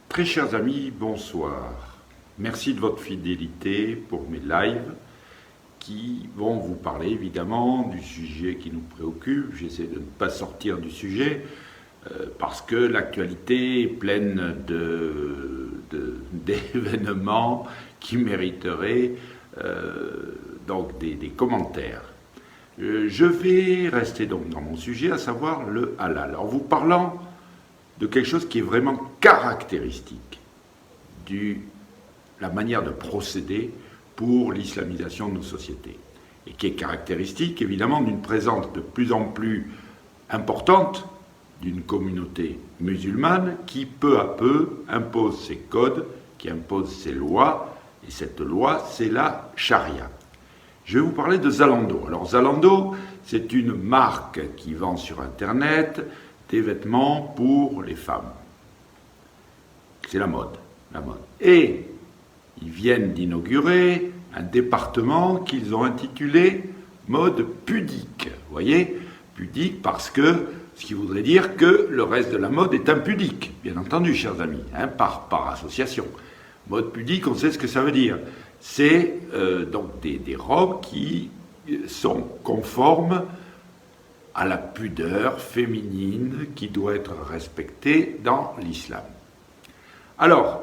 Très chers amis, bonsoir. Merci de votre fidélité pour mes lives qui vont vous parler évidemment du sujet qui nous préoccupe. J'essaie de ne pas sortir du sujet parce que l'actualité est pleine d'événements qui mériteraient donc des commentaires. Je vais rester donc dans mon sujet, à savoir le halal, en vous parlant de quelque chose qui est vraiment caractéristique de la manière de procéder pour l'islamisation de nos sociétés, et qui est caractéristique évidemment d'une présence de plus en plus importante d'une communauté musulmane qui peu à peu impose ses codes, qui impose ses lois, et cette loi c'est la charia. Je vais vous parler de Zalando. Alors Zalando, c'est une marque qui vend sur internet des vêtements pour les femmes. C'est la mode. Et ils viennent d'inaugurer un département qu'ils ont intitulé mode pudique. Vous voyez, pudique parce que, ce qui voudrait dire que le reste de la mode est impudique, bien entendu, chers amis, par association. Mode pudique, on sait ce que ça veut dire. C'est donc des robes qui sont conformes à la pudeur féminine qui doit être respectée dans l'islam. Alors,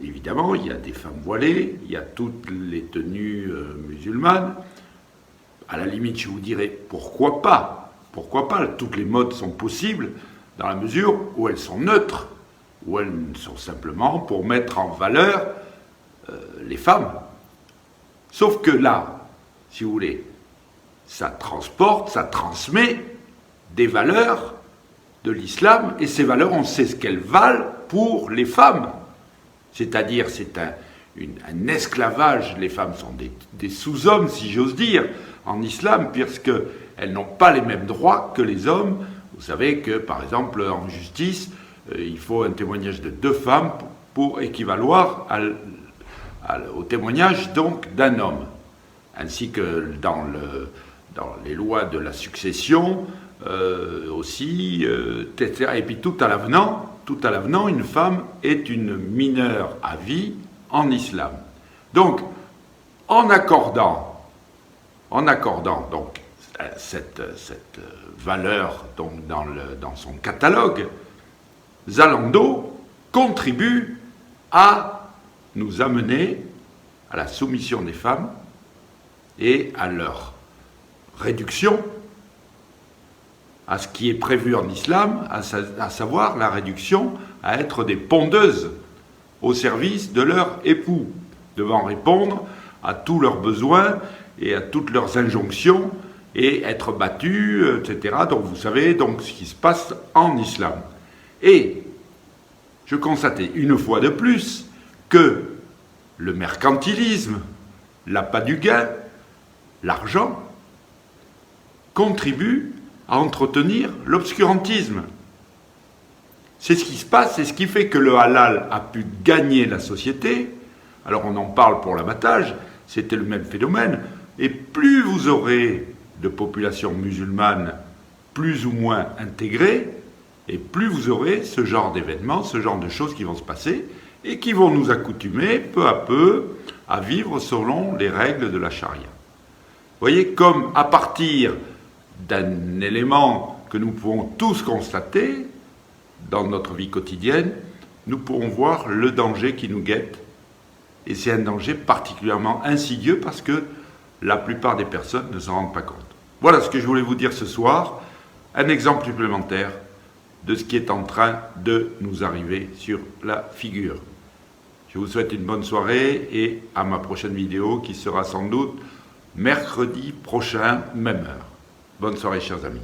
évidemment, il y a des femmes voilées, il y a toutes les tenues musulmanes. À la limite, je vous dirais, pourquoi pas ? Pourquoi pas ? Toutes les modes sont possibles dans la mesure où elles sont neutres, où elles sont simplement pour mettre en valeur les femmes. Sauf que là, si vous voulez, ça transporte, ça transmet des valeurs de l'islam, et ces valeurs, on sait ce qu'elles valent pour les femmes. C'est-à-dire, c'est un esclavage, les femmes sont des sous-hommes, si j'ose dire, en islam, puisqu'elles n'ont pas les mêmes droits que les hommes. Vous savez que, par exemple, en justice, il faut un témoignage de 2 femmes pour équivaloir au témoignage donc d'un homme, ainsi que dans les lois de la succession aussi, etc. Et puis tout à l'avenant, une femme est une mineure à vie en islam. Donc, en accordant donc cette valeur donc dans son catalogue, Zalando contribue à nous amener à la soumission des femmes et à leur réduction à ce qui est prévu en islam, à savoir la réduction à être des pondeuses au service de leur époux, devant répondre à tous leurs besoins et à toutes leurs injonctions et être battues, etc. Donc vous savez donc ce qui se passe en islam. Et je constatais une fois de plus que le mercantilisme, l'appât du gain, l'argent, contribue à entretenir l'obscurantisme. C'est ce qui se passe, c'est ce qui fait que le halal a pu gagner la société. Alors on en parle pour l'abattage, c'était le même phénomène. Et plus vous aurez de populations musulmanes plus ou moins intégrées, et plus vous aurez ce genre d'événements, ce genre de choses qui vont se passer, et qui vont nous accoutumer peu à peu à vivre selon les règles de la charia. Vous voyez, comme à partir d'un élément que nous pouvons tous constater dans notre vie quotidienne, nous pourrons voir le danger qui nous guette. Et c'est un danger particulièrement insidieux parce que la plupart des personnes ne s'en rendent pas compte. Voilà ce que je voulais vous dire ce soir. Un exemple supplémentaire de ce qui est en train de nous arriver sur la figure. Je vous souhaite une bonne soirée et à ma prochaine vidéo qui sera sans doute mercredi prochain, même heure. Bonne soirée, chers amis.